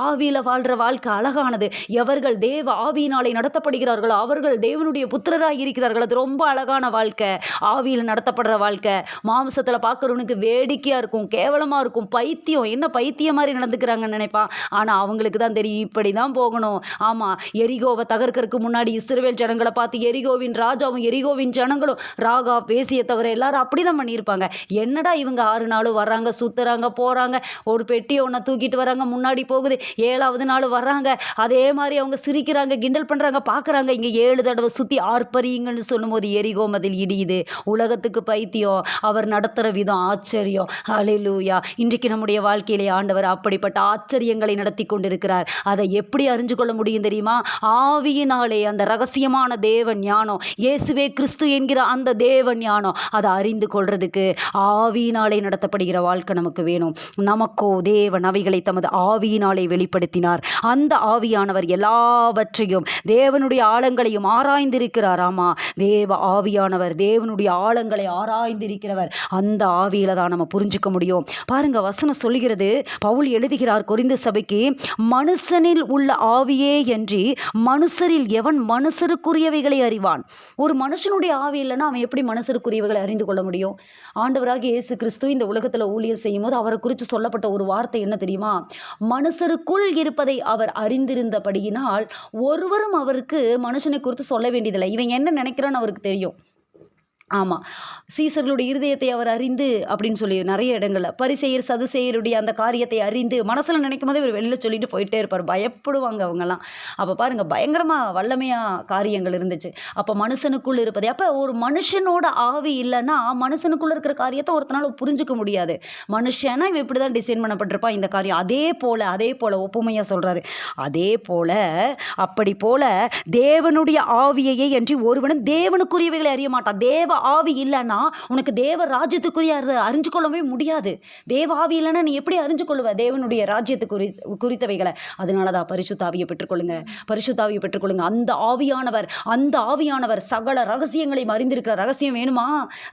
ஆவியில வாழ்ற வாழ்க்கை அழகானது. எவர்கள் தேவ ஆவியினாலே நடத்தப்படுகிறார்களோ அவர்கள் தேவனுடைய புத்திரராய் இருக்கிறார்கள். அது ரொம்ப அழகான வாழ்க்கை, ஆவியில் நடத்தப்படுற வாழ்க்கை. மாம்சத்தில் பார்க்குறவனுக்கு வேடிக்கையாக இருக்கும், கேவலமாக இருக்கும், பைத்தியம், என்ன பைத்தியம் மாதிரி நடந்துக்கிறாங்கன்னு நினைப்பான். ஆனால் அவங்களுக்கு தான் தெரியும், இப்படி தான் போகணும். ஆமாம், எரிகோவை தகர்க்கறதுக்கு முன்னாடி இஸ்ரவேல் ஜனங்களை பார்த்து எரிகோவின் ராஜாவும் எரிகோவின் ஜனங்களும் ராகா பேசிய தவிர எல்லாரும் அப்படிதான் பண்ணியிருப்பாங்க. என்னடா இவங்க 6 நாளும் வர்றாங்க, சுத்துறாங்க, போறாங்க, ஒரு பெட்டியை ஒன்றை தூக்கிட்டு வராங்க, முன்னாடி போகுது, 7வது நாள் வர்றாங்க, அதே மாதிரி அவங்க சிரிக்கிறாங்க, கிண்டல் பண்றாங்க, பார்க்குறாங்க. இங்கே 7 தடவை சுற்றி ஆர்ப்பரியுங்கன்னு சொல்லும்போது எரிகோ மதில் இடியுது. உலகத்துக்கு பைத்தியம், அவர் நடத்துகிற விதம் ஆச்சரியம். ஹல்லேலூயா. இன்றைக்கு நம்முடைய வாழ்க்கையிலே ஆண்டவர் அப்படிப்பட்ட ஆச்சரியங்களை நடத்தி கொண்டிருக்கிறார். அதை எப்படி அறிஞ்சு கொள்ள முடியும் தெரியுமா? ஆவியினாலே அந்த ரகசியமான தேவ ஞானம், இயேசுவே கிறிஸ்து என்கிற அந்த தேவ ஞானம், அதை அறிந்து கொள்றதுக்கு ஆவியினாலே நடத்தப்படுகிற வாழ்க்கை நமக்கு வேணும். நமக்கோ தேவன் அவைகளை தமது ஆவியினாலே வெளிப்படுத்தினார். அந்த ஆவியானவர் எல்லாவற்றையும் தேவனுடைய ஆழங்களையும் ஆராய்ந்திருக்கிறார். ஆமா, தேவ ஆவியானவர் தேவனுடைய ஆழங்களை ஆராய்ந்திருக்கிறவர். அந்த ஆவியில தான் நம்ம புரிஞ்சுக்க முடியும். பாருங்க, வசனம் சொல்லுகிறது, பவுல் எழுதுகிறார் கொரிந்து சபைக்கு, மனுஷனில் உள்ள ஆவியே என்று மனுஷரில் எவன் மனுஷருக்குரியவைகளை அறிவான். ஒரு மனுஷனுடைய ஆவி இல்லைன்னா அவன் எப்படி மனுஷருக்குரியவைகளை அறிந்து கொள்ள முடியும்? ஆண்டவராகிய இயேசு கிறிஸ்து இந்த உலகத்தில் ஊழியர் செய்யும் போது அவரை குறித்து சொல்லப்பட்ட ஒரு வார்த்தை என்ன தெரியுமா? மனுஷருக்குள் இருப்பதை அவர் அறிந்திருந்தபடியினால் ஒருவரும் அவருக்கு மனுஷனை குறித்து சொல்ல வேண்டியதில்லை. இவன் என்ன நினைக்கிறான்னு அவருக்கு தெரியும். ஆமாம், சீசர்களுடைய இருதயத்தை அவர் அறிந்து அப்படின்னு சொல்லி நிறைய இடங்களில் பரிசேயர் சதுசேயருடைய அந்த காரியத்தை அறிந்து மனசில் நினைக்கும் போதே இவர் வெளியில் சொல்லிட்டு போயிட்டே இருப்பார். பயப்படுவாங்க அவங்கெல்லாம். அப்போ பாருங்கள், பயங்கரமாக வல்லமையாக காரியங்கள் இருந்துச்சு. அப்போ மனுஷனுக்குள் இருப்பதே, அப்போ ஒரு மனுஷனோட ஆவி இல்லைன்னா மனுஷனுக்குள்ளே இருக்கிற காரியத்தை ஒருத்தனால புரிஞ்சுக்க முடியாது. மனுஷனா இவன் இப்படி தான் டிசைன் பண்ணப்பட்டிருப்பான் இந்த காரியம். அதே போல் ஒப்புமையாக சொல்கிறாரு. அதே போல் அப்படி போல் தேவனுடைய ஆவியையே என்று ஒருவனும் தேவனுக்குரியவைகளை அறிய மாட்டான். தேவ ஆவி இல்லைன்னா உனக்கு தேவ ராஜ்யத்துக்குரிய அறிஞ்சு கொள்ளவே முடியாது. தேவ ஆவி இல்லைன்னா நீ எப்படி அறிஞ்சு கொள்ளுவ தேவனுடைய ராஜ்யத்துக்கு குறித்தவைகளை? அதனாலதான் பரிசுத்த ஆவியை பெற்றுக்கொள்ளுங்க, பரிசுத்த ஆவியை பெற்றுக்கொள்ளுங்க. அந்த ஆவியானவர் சகல ரகசியங்களையும் அறிந்திருக்கிற. ரகசியம் வேணுமா?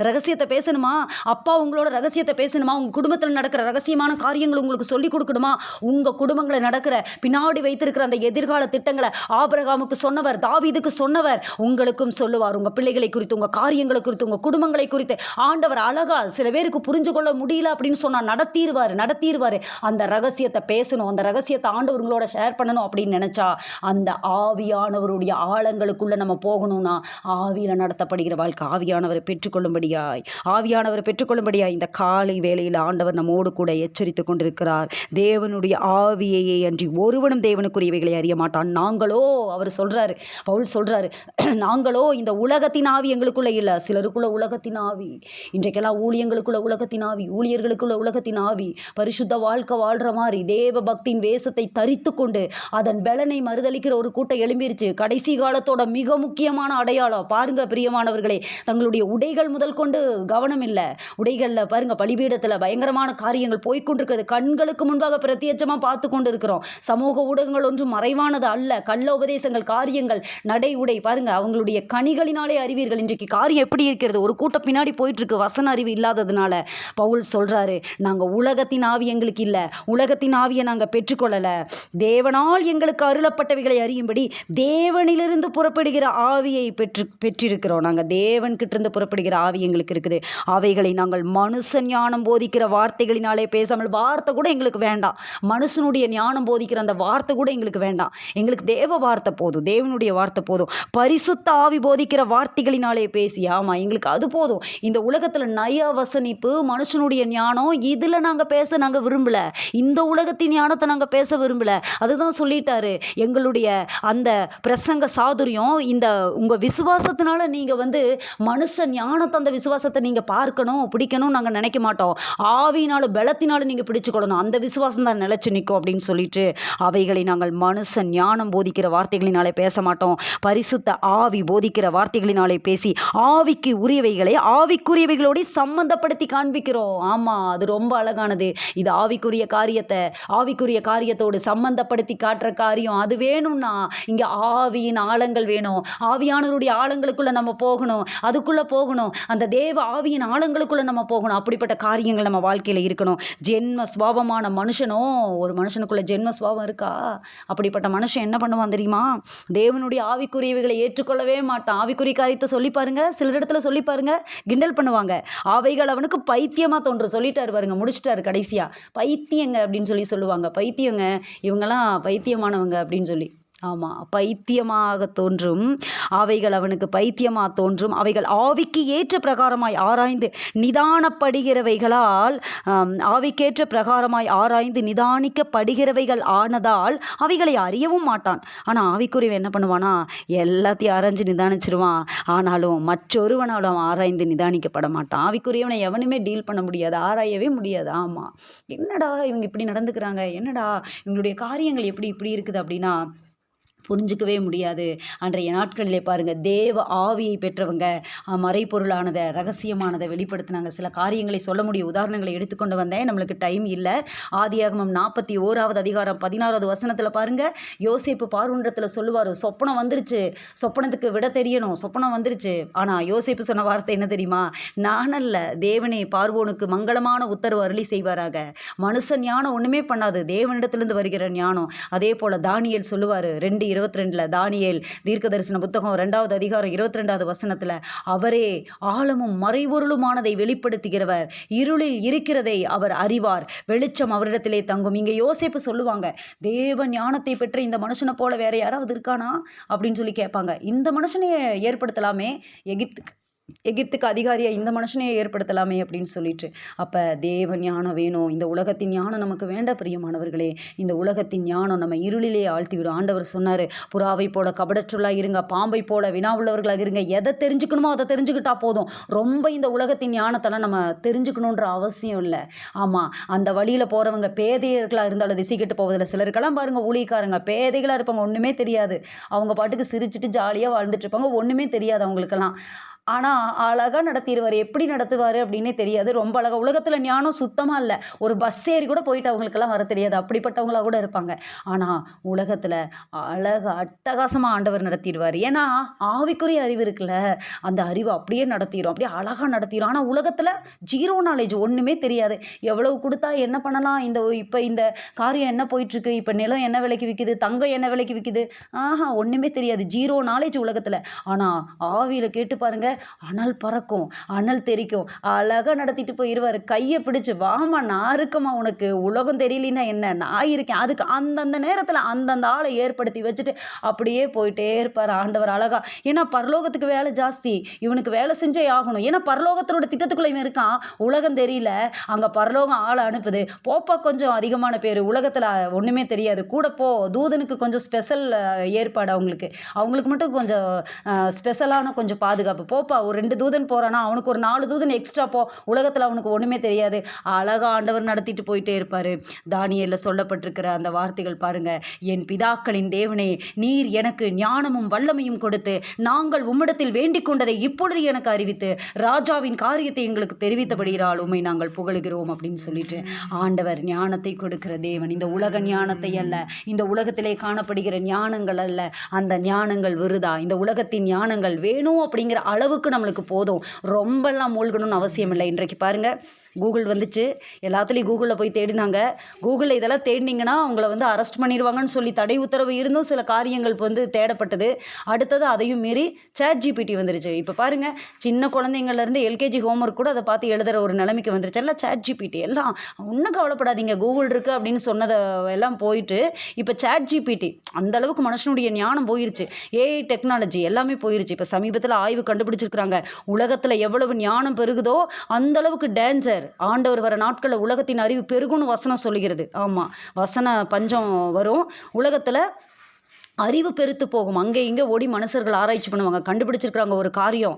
ரகசியத்தை பேசணுமா? அப்பா உங்களோட ரகசியத்தை பேசணுமா? உங்க குடும்பத்தில் நடக்கிற ரகசியமான காரியங்கள் உங்களுக்கு சொல்லிக் கொடுக்கணுமா? உங்க குடும்பங்களை நடக்கிற பின்னாடி வைத்திருக்கிற அந்த எதிர்கால திட்டங்களை ஆபிரகாமுக்கு சொன்னவர், தாவீதுக்கு சொன்னவர், உங்களுக்கும் சொல்லுவார். உங்க பிள்ளைகளை குறித்து, உங்க காரியங்களை குறித்து, உங்க குடும்பங்களை குறித்து ஆண்டவர் அழகா, சில பேருக்கு புரிஞ்சு கொள்ள முடியல அப்படின்னு சொன்னா நடத்திடுவாரு. அந்த ரகசியத்தை பேசணும், அந்த ரகசியத்தை ஆண்டவர்களோட ஷேர் பண்ணணும் அப்படின்னு நினைச்சா அந்த ஆவியானவருடைய ஆழங்களுக்குள்ள நம்ம போகணும்னா ஆவியில நடத்தப்படுகிற வாழ்க்கை. ஆவியானவரை பெற்றுக்கொள்ளும்படியாய் இந்த காலை வேளையில் ஆண்டவர் நம்மோடு கூட எச்சரித்துக் கொண்டிருக்கிறார். தேவனுடைய ஆவியையே அன்றி ஒருவனும் தேவனுக்குரியவைகளை அறிய மாட்டான். நாங்களோ, அவர் சொல்றாரு, பவுல் சொல்றாரு, நாங்களோ இந்த உலகத்தின் ஆவி எங்களுக்குள்ள இல்ல, சிலருக்குள்ள உலகத்தின் ஆவி. இன்றைக்கெல்லாம் ஊழியங்களுக்குள்ள உலகத்தின் ஆவி, ஊழியர்களுக்குள்ள உலகத்தின் ஆவி. பரிசுத்த வாழ்க்கை வாழ்ற மாதிரி தேவ பக்தியின் வேஷத்தை தரித்து கொண்டு அதன் பலனை மறுதளிக்கிற ஒரு கூட்டம் எழும்பிருச்சு. கடைசி காலத்தோட மிக முக்கியமான அடையாளம் பாருங்க பிரியமானவர்களே, தங்களுடைய உடைகள் முதல் கொண்டு கவனம் இல்லை. உடைகளில் பாருங்க, பலிபீடத்தில் பயங்கரமான காரியங்கள் போய்கொண்டிருக்கிறது. கண்களுக்கு முன்பாக பிரத்யட்சமாக பார்த்து கொண்டு இருக்கிறோம். சமூக ஊடகங்கள் ஒன்றும் மறைவானது அல்ல. கள்ள உபதேசங்கள், காரியங்கள், நடை உடை பாருங்க, அவங்களுடைய கனிகளினாலே அறிவீர்கள். இன்றைக்கு காரியம் எப்படி இருக்கிறது? ஒரு கூட்டம் பின்னாடி போயிட்டு இருக்கு, வசன அறிவு இல்லாததுனால. பவுல் சொல்றாரு, நாங்கள் உலகத்தின் ஆவி எங்களுக்கு இல்லை, உலகத்தின் ஆவியை நாங்கள் பெற்றுக்கொள்ளலை. தேவனால் எங்களுக்கு அருளப்பட்டவைகளை அறியும்படி தேவனிலிருந்து புறப்படுகிற ஆவியை பெற்றிருக்கிறோம். நாங்கள் தேவன்கிட்ட இருந்து புறப்படுகிற ஆவி எங்களுக்கு இருக்குது. அவைகளை நாங்கள் மனுஷ ஞானம் போதிக்கிற வார்த்தைகளினாலே பேசாமல், வார்த்தை கூட எங்களுக்கு வேண்டாம். மனுஷனுடைய ஞானம் போதிக்கிற அந்த வார்த்தை கூட எங்களுக்கு வேண்டாம். எங்களுக்கு தேவ வார்த்தை போதும், தேவனுடைய வார்த்தை போதும். பரிசுத்த ஆவி போதிக்கிற வார்த்தைகளினாலே பேசி, ஆமா எங்களுக்கு அது போதும். இந்த உலகத்தில் நய வசனிப்பு, மனுஷனுடைய ஞானம், இதில் நாங்கள் பேச நாங்கள் விரும்பல. இந்த உலகத்தின் ஞானத்தை நாங்கள் பேச விரும்பல. அதுதான் சொல்லிட்டாரு, எங்களுடைய அந்த பிரசங்க சாதுரியம் இந்த உங்கள் விசுவாசத்தினால நீங்கள் மனுஷ ஞானத்தை, அந்த விசுவாசத்தை நீங்கள் பார்க்கணும், பிடிக்கணும் நாங்கள் நினைக்க மாட்டோம். ஆவியினாலும் பலத்தினாலும் நீங்கள் பிடிச்சுக்கொள்ளணும், அந்த விசுவாசம் தான் நிலைச்சு நிற்கும் அப்படின்னு சொல்லிட்டு, அவைகளை நாங்கள் மனுஷ ஞானம் போதிக்கிற வார்த்தைகளினாலே பேச மாட்டோம். பரிசுத்த ஆவி போதிக்கிற வார்த்தைகளினாலே பேசி ஆவிக்கு உரியவைகளை ஆவிக்குரியவைகளோடு சம்பந்தப்படுத்தி காண்பிக்கிறோம். ஆமாம், அது ரொம்ப அழகானது. இது ஆவிக்குரிய காரியத்தோடு சம்பந்தப்படுத்தி காட்டுற காரியம். அது வேணும்னா இங்கே ஆவியின் ஆழங்கள் வேணும். ஆவியானவருடைய ஆழங்களுக்குள்ளே நம்ம போகணும், அதுக்குள்ளே போகணும். அந்த தேவ ஆவியின் ஆழங்களுக்குள்ளே நம்ம போகணும். அப்படிப்பட்ட காரியங்கள் நம்ம வாழ்க்கையில் இருக்கணும். ஜென்ம சுவாபமான ஒரு மனுஷனுக்குள்ள ஜென்ம சுவாபம் இருக்கா? அப்படிப்பட்ட மனுஷன் என்ன பண்ணுவான் தெரியுமா? தேவனுடைய ஆவிக்குரியவைகளை ஏற்றுக்கொள்ளவே மாட்டான். ஆவிக்குரிய காரியத்தை சொல்லி பாருங்க, சில இடத்துல சொல்லி பாருங்க, கிண்டல் பண்ணுவாங்க. அவைகள் அவனுக்கு பைத்தியமாக தோன்று. சொல்லிட்டாரு பாருங்க, முடிச்சிட்டாரு கடைசியா, பைத்தியங்க அப்படின்னு சொல்லுவாங்க. பைத்தியங்க, இவங்கெல்லாம் பைத்தியமானவங்க அப்படின்னு சொல்லி. ஆமா. பைத்தியமாக தோன்றும். அவைகள் அவனுக்கு பைத்தியமா தோன்றும். அவைகள் ஆவிக்கு ஏற்ற பிரகாரமாய் ஆராய்ந்து நிதானப்படுகிறவைகளால் ஆவிக்கேற்ற பிரகாரமாய் ஆராய்ந்து நிதானிக்கப்படுகிறவைகள் ஆனதால் அவைகளை அறியவும் மாட்டான். ஆனால் ஆவிக்குரியவன் என்ன பண்ணுவானா, எல்லாத்தையும் ஆராய்ஞ்சு நிதானிச்சிருவான். ஆனாலும் மற்றொருவனாலும் அவன் ஆராய்ந்து நிதானிக்கப்பட மாட்டான். ஆவிக்குரியவனை எவனுமே டீல் பண்ண முடியாது, ஆராயவே முடியாது. ஆமாம், என்னடா இவங்க இப்படி நடந்துக்கிறாங்க, என்னடா இவங்களுடைய காரியங்கள் எப்படி இப்படி இருக்குது அப்படின்னா புரிஞ்சிக்கவே முடியாது. அன்றைய நாட்களிலே பாருங்கள், தேவ ஆவியை பெற்றவங்க மறைப்பொருளானதை ரகசியமானதை வெளிப்படுத்தினாங்க. சில காரியங்களை சொல்ல முடியும், உதாரணங்களை எடுத்துக்கொண்டு வந்தேன், நம்மளுக்கு டைம் இல்லை. ஆதியாகமம் 41வது அதிகாரம் 16வது வசனத்தில் பாருங்கள், யோசேப்பு பார்வோனிடத்தில் சொல்லுவார், சொப்பனம் வந்துருச்சு, சொப்பனத்துக்கு விட தெரியணும், சொப்பனம் வந்துருச்சு. ஆனால் யோசேப்பு சொன்ன வார்த்தை என்ன தெரியுமா, நானல்ல, தேவனே பார்வோனுக்கு மங்களமான உத்தரவு அருளி செய்வாராக. மனுஷன் ஞானம் ஒன்றுமே பண்ணாது, தேவனிடத்திலிருந்து வருகிற ஞானம். அதே போல் தானியேல் சொல்லுவார் 2:22 தானியேல் தீர்க்க தரிசன புத்தகம் 2வது அதிகாரம் 22வது வசனத்தில், அவரே ஆழமும் மறைபொருளுமானதை வெளிப்படுத்துகிறவர், இருளில் இருக்கிறதை அவர் அறிவார், வெளிச்சம் அவரிடத்திலே தங்கும். இங்கே யோசேப்பு சொல்லுவாங்க, தேவ ஞானத்தை பெற்ற இந்த மனுஷனை போல வேற யாராவது இருக்கானா அப்படின்னு சொல்லி கேட்பாங்க. இந்த மனுஷனையே ஏற்படுத்தலாமே, எகிப்துக்கு அதிகாரியாக இந்த மனுஷனையே ஏற்படுத்தலாமே அப்படின்னு சொல்லிட்டு. அப்போ தேவ ஞானம் வேணும். இந்த உலகத்தின் ஞானம் நமக்கு வேண்ட பிரியமானவர்களே. இந்த உலகத்தின் ஞானம் நம்ம இருளிலே ஆழ்த்திவிடும். ஆண்டவர் சொன்னார், புறாவை போல கபடற்றுள்ளாக இருங்க, பாம்பை போல வினாவுள்ளவர்களாக இருங்க. எதை தெரிஞ்சுக்கணுமோ அதை தெரிஞ்சுக்கிட்டா போதும். ரொம்ப இந்த உலகத்தின் ஞானத்தெல்லாம் நம்ம தெரிஞ்சுக்கணுன்ற அவசியம் இல்லை. ஆமாம், அந்த வழியில் போகிறவங்க பேதையர்களாக இருந்தாலும் திசை கெட்டு போவதில்லை. சிலருக்கெல்லாம் பாருங்கள், ஊழியக்காரங்க பேதைகளாக இருப்பாங்க, ஒன்றுமே தெரியாது. அவங்க பாட்டுக்கு சிரிச்சுட்டு ஜாலியாக வாழ்ந்துட்டு இருப்பாங்க, ஒன்றுமே தெரியாது அவங்களுக்கெல்லாம். ஆனால் அழகாக நடத்திடுவார். எப்படி நடத்துவார் அப்படின்னே தெரியாது. ரொம்ப அழகாக, உலகத்தில் ஞானம் சுத்தமாக இல்லை. ஒரு பஸ் ஏறி கூட போயிட்டு அவங்களுக்கெல்லாம் வர தெரியாது, அப்படிப்பட்டவங்களாக கூட இருப்பாங்க. ஆனால் உலகத்தில் அழகாக அட்டகாசமாக ஆண்டவர் நடத்திடுவார். ஏன்னா ஆவிக்குரிய அறிவு இருக்குல்ல, அந்த அறிவு அப்படியே நடத்திடும், அப்படியே அழகாக நடத்திடும். ஆனால் உலகத்தில் ஜீரோ நாலேஜ், ஒன்றுமே தெரியாது. எவ்வளவு கொடுத்தா என்ன பண்ணலாம், இப்போ இந்த காரியம் என்ன போயிட்டுருக்கு, இப்போ நிலம் என்ன விலைக்கு விற்கிது, தங்கம் என்ன விலைக்கு விற்கிது, ஒன்றுமே தெரியாது. ஜீரோ நாலேஜ் உலகத்தில். ஆனால் ஆவியில் கேட்டு பாருங்கள், அனல் பறக்கும், அனல் தெரிக்கும், அழகாக நடத்திட்டு போயிடுவார். கையை பிடிச்சு, வாமா நான் இருக்கமா, உனக்கு உலகம் தெரியலன்னா என்ன, நான் இருக்கேன். அதுக்கு அந்தந்த நேரத்தில் அந்தந்த ஆளை ஏற்படுத்தி வச்சுட்டு அப்படியே போயிட்டே இருப்பார் ஆண்டவர் அழகா. ஏன்னா பரலோகத்துக்கு வேலை ஜாஸ்தி, இவனுக்கு வேலை செஞ்சே ஆகணும். ஏன்னா பரலோகத்தோட திட்டத்துக்குள்ளேயும் இருக்கான். உலகம் தெரியல, அங்கே பரலோகம் ஆளை அனுப்புது. போப்பா கொஞ்சம் அதிகமான பேர், உலகத்தில் ஒன்றுமே தெரியாது, கூட போ. தூதனுக்கு கொஞ்சம் ஸ்பெஷல் ஏற்பாடு, அவங்களுக்கு மட்டும் கொஞ்சம் ஸ்பெஷலான கொஞ்சம் பாதுகாப்பு. போப்பா, ஒரு 2 தூதன் போகிறானா, அவனுக்கு ஒரு 4 தூதன் எக்ஸ்ட்ரா போ. உலகத்தில் அவனுக்கு ஒன்றுமே தெரியாது. அழகாக ஆண்டவர் நடத்திட்டு போயிட்டே இருப்பார். தானியேலில் சொல்லப்பட்டிருக்கிற அந்த வார்த்தைகள் பாருங்கள், என் பிதாக்களின் தேவனே, நீர் எனக்கு ஞானமும் வல்லமையும் கொடுத்து நாங்கள் உம்மிடத்தில் வேண்டிக் கொண்டதை இப்பொழுது எனக்கு அறிவித்து ராஜாவின் காரியத்தை எங்களுக்கு தெரிவித்தபடியால் உம்மை நாங்கள் புகழுகிறோம் அப்படின்னு சொல்லிட்டு. ஆண்டவர் ஞானத்தை கொடுக்கிற தேவன். இந்த உலக ஞானத்தை அல்ல, இந்த உலகத்திலே காணப்படுகிற ஞானங்கள் அல்ல, அந்த ஞானங்கள் விருதா. இந்த உலகத்தின் ஞானங்கள் வேணும் அப்படிங்கிற அளவுக்கு நம்மளுக்கு போதும். ரொம்பலாம் மூழ்கணும்னு அவசியம் இல்லை. இன்றைக்கு பாருங்கள், கூகுள் வந்துச்சு, எல்லாத்துலேயும் கூகுளில் போய் தேடினாங்க. கூகுளில் இதெல்லாம் தேடினீங்கன்னா உங்களை அரெஸ்ட் பண்ணிடுவாங்கன்னு சொல்லி தடை உத்தரவு இருந்தும் சில காரியங்கள் தேடப்பட்டது. அடுத்தது அதையும் மீறி ChatGPT வந்துருச்சு. இப்போ பாருங்கள், சின்ன குழந்தைங்கள்லேருந்து LKG ஹோம்ஒர்க் கூட அதை பார்த்து எழுதுகிற ஒரு நிலைமைக்கு வந்துருச்சு. எல்லாம் ChatGPT. எல்லாம் ஒன்றும் கவலைப்படாதீங்க, கூகுள் இருக்குது அப்படின்னு சொன்னதை எல்லாம் போயிட்டு இப்போ ChatGPT. அந்தளவுக்கு மனுஷனுடைய ஞானம் போயிருச்சு. AI டெக்னாலஜி எல்லாமே போயிருச்சு. இப்போ சமீபத்தில் ஆய்வு கண்டுபிடிச்சிருக்கிறாங்க, உலகத்தில் எவ்வளவு ஞானம் பெருகுதோ அந்தளவுக்கு டேஞ்சர். ஆண்டவர் வர நாட்களில் உலகத்தின் அறிவு பெருகும்னு வசனம் சொல்லுகிறது. ஆமாம், வசன பஞ்சம் வரும், உலகத்தில் அறிவு பெருத்து போகும். அங்கே இங்கே ஓடி மனுஷர்கள் ஆராய்ச்சி பண்ணுவாங்க, கண்டுபிடிச்சிருக்கிறாங்க ஒரு காரியம்.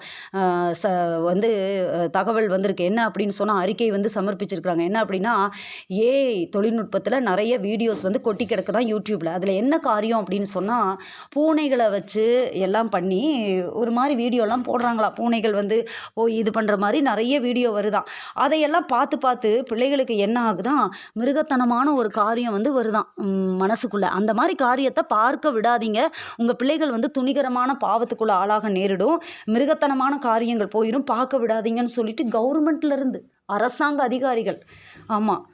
தகவல் வந்திருக்கு. என்ன அப்படின்னு சொன்னால், அறிக்கை சமர்ப்பிச்சிருக்கிறாங்க. என்ன அப்படின்னா, தொழில்நுட்பத்தில் நிறைய வீடியோஸ் கொட்டி கிடக்கு தான் யூடியூப்பில். அதில் என்ன காரியம் அப்படின்னு சொன்னால், பூனைகளை வச்சு எல்லாம் பண்ணி ஒரு மாதிரி வீடியோலாம் போடுறாங்களா. பூனைகள் இது பண்ணுற மாதிரி நிறைய வீடியோ வருதான். அதையெல்லாம் பார்த்து பிள்ளைகளுக்கு என்ன ஆகுதான், மிருகத்தனமான ஒரு காரியம் வருதான் மனசுக்குள்ளே. அந்த மாதிரி காரியத்தை பார்க்க விடாதீங்க. உங்கள் பிள்ளைகள் துணிகரமான பாவத்துக்குள்ளே ஆளாக நேரிடும், மிருகத்தனமான காரியங்கள் போயிடும், பார்க்க விடாதீங்கன்னு சொல்லிட்டு கவர்மெண்ட்லேருந்து அரசாங்க அதிகாரிகள், ஆமாம்,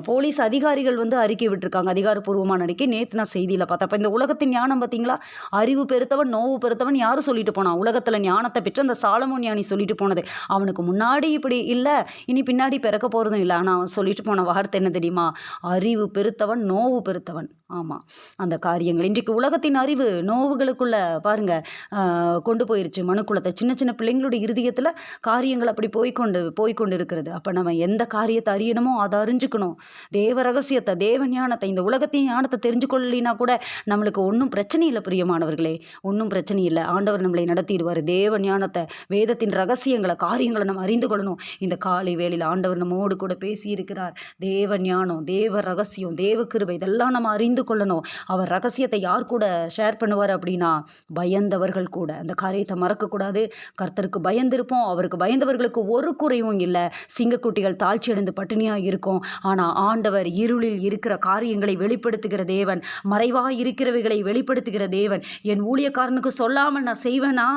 போலீஸ் அதிகாரிகள் வந்து அறிக்கை விட்டிருக்காங்க. அதிகாரப்பூர்வமான அறிக்கை நேத்து நான் செய்தியில பார்த்தேன். அப்ப இந்த உலகத்தின் ஞானம் பார்த்தீங்களா? அறிவு பெருத்தவன், நோவு பெருத்தவன் யாரு சொல்லிட்டு போனா? உலகத்துல ஞானத்த பெற்ற அந்த சாலமோன் ஞானி சொல்லிட்டு போனது. அவனுக்கு முன்னாடி இப்படி இல்ல, இனி பின்னாடி பிறக்க போறதும் இல்ல. ஆனா அவன் சொல்லிட்டு போன வார்த்தை என்ன தெரியுமா? அறிவு பெருத்தவன், நோவு பெருத்தவன். ஆமா. அந்த காரியங்கள் இன்றைக்கு உலகத்தின் அறிவு நோவுகளுக்குள்ள பாருங்க கொண்டு போயிருச்சு மனுக்குலத்தை. சின்ன சின்ன பிள்ளைங்களுடைய இருதயத்துல காரியங்கள் அப்படி போய்க்கொண்டு இருக்கிறது. அப்ப நம்ம எந்த காரியத்தை அறியணுமோ அதை அறிஞ்சுக்கணும். தேவ ரகசியத்தை, தேவ ஞானத்தை, இந்த உலகத்தின் ஞானத்தை தெரிஞ்சு கொள்ளலினா கூட நம்மளுக்கு ஒன்றும் பிரச்சனை இல்லை பிரியமானவர்களே. ஒன்றும் பிரச்சனை இல்லை. ஆண்டவர் நம்மளை நடத்திடுவார். தேவ ஞானத்தை, வேதத்தின் ரகசியங்களை, காரியங்களை நம்ம அறிந்து கொள்ளணும். இந்த காலை வேளையில் ஆண்டவர் நம்மோடு கூட பேசி இருக்கிறார். தேவ ஞானம், தேவ ரகசியம், தேவ கிருபை இதெல்லாம் நம்ம அறிந்து கொள்ளணும். அவர் ரகசியத்தை யார் கூட ஷேர் பண்ணுவார் அப்படின்னா பயந்தவர்கள் கூட. அந்த காரியத்தை மறக்கக்கூடாது. கர்த்தருக்கு பயந்திருப்போம். அவருக்கு பயந்தவர்களுக்கு ஒரு குறைவும் இல்லை. சிங்கக்குட்டிகள் தாழ்ச்சி அடைந்து பட்டினியாக இருக்கும். ஆனால் ஆண்டவர் இருளில் இருக்கிற காரியங்களை வெளிப்படுத்துகிற தேவன், மறைவாக இருக்கிறவைகளை வெளிப்படுத்துகிற தேவன். என் ஊழியக்காரனுக்கு சொல்லாமல் நான் செய்வேனா?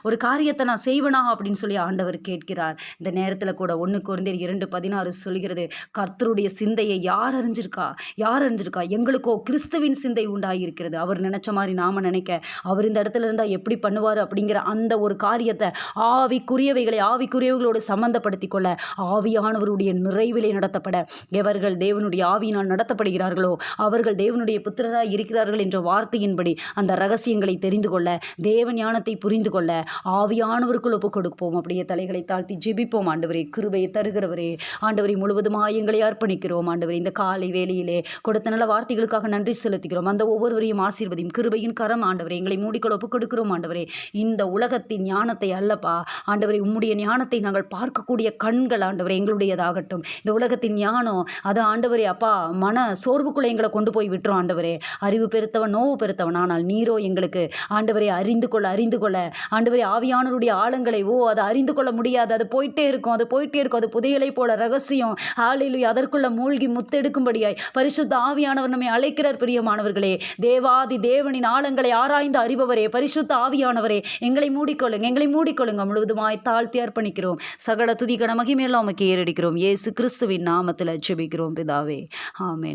ஒரு காரியத்தை நான் செய்வேனா அப்படின்னு சொல்லி ஆண்டவர் கேட்கிறார். இந்த நேரத்தில் கூட 1 கொரிந்தியர் 2:16 சொல்கிறது, கர்த்தருடைய சிந்தையை யார் அறிஞ்சிருக்கா? எங்களுக்கோ கிறிஸ்துவின் சிந்தை உண்டாயிருக்கிறது. அவர் நினைச்ச மாதிரி நாம நினைக்க, அவர் இந்த இடத்துல இருந்தால் எப்படி பண்ணுவார் அப்படிங்கிற அந்த ஒரு காரியத்தை ஆவிக்குரியவைகளோடு சம்பந்தப்படுத்தி கொள்ள, ஆவியானவருடைய நிறைவிலே நடத்தப்பட, எவர்கள் தேவனுடைய ஆவியினால் நடத்தப்படுகிறார்களோ அவர்கள் தேவனுடைய புத்திரராய் இருக்கிறார்கள் என்ற வார்த்தையின்படி அந்த ரகசியங்களை தெரிந்து கொள்ள, தேவ ஞானத்தை புரிந்து கொள்ள ஆவியானவருக்குள் ஒப்புக் கொடுப்போம். அப்படியே தலைகளை தாழ்த்தி ஜெபிப்போம். ஆண்டவரே, கிருபையை தருகிறவரே, ஆண்டவரை முழுவதுமாய் எங்களை அர்ப்பணிக்கிறோம். ஆண்டவரே, இந்த காலை வேளையிலே கொடுத்த நல்ல வார்த்தைகளுக்காக நன்றி செலுத்துகிறோம். அந்த ஒவ்வொருவரையும் ஆசீர்வதியும். கிருபையின் கரம் ஆண்டவரே எங்களை மூடிக்கொள்ள ஒப்புக் கொடுக்கிறோம். ஆண்டவரே, இந்த உலகத்தின் ஞானத்தை அல்லப்பா ஆண்டவரே, உம்முடைய ஞானத்தை நாங்கள் பார்க்கக்கூடிய கண்கள் ஆண்டவரே எங்களுடையதாகட்டும். இந்த உலகத்தின் ஞானம் அது ஆண்டவரே அப்பா மன சோர்வுக்குள்ளே எங்களை கொண்டு போய் விட்டுரும். ஆண்டவரே, அறிவு பெருத்தவன், நோவு பெருத்தவன். ஆனால் நீரோ எங்களுக்கு ஆண்டவரே அறிந்து கொள்ள ஆண்டவரே ஆவியானவருடைய ஆழங்களை அதை அறிந்து கொள்ள முடியாது. அது போயிட்டே இருக்கும். அது புதையலை போல ரகசியம். ஹல்லேலூயா. அதற்குள்ள மூழ்கி முத்தெடுக்கும்படியாய் பரிசுத்த ஆவியானவர் நம்மை அழைக்கிறார். பிரியமானவர்களே, தேவாதி தேவனின் ஆழங்களை ஆராய்ந்து அறிபவரே, பரிசுத்த ஆவியானவரே, எங்களை மூடிக்கொள்ளுங்க. முழுவதுமாய் தாழ்த்தி அர்ப்பணிக்கிறோம். சகல துதி கன மகிமையெல்லாம் உமக்கு ஏறெடுக்கிறோம். இயேசு கிறிஸ்துவின் நாமத்தில் ஜெபிக்கிறோம் பிதாவே. ஆமென்.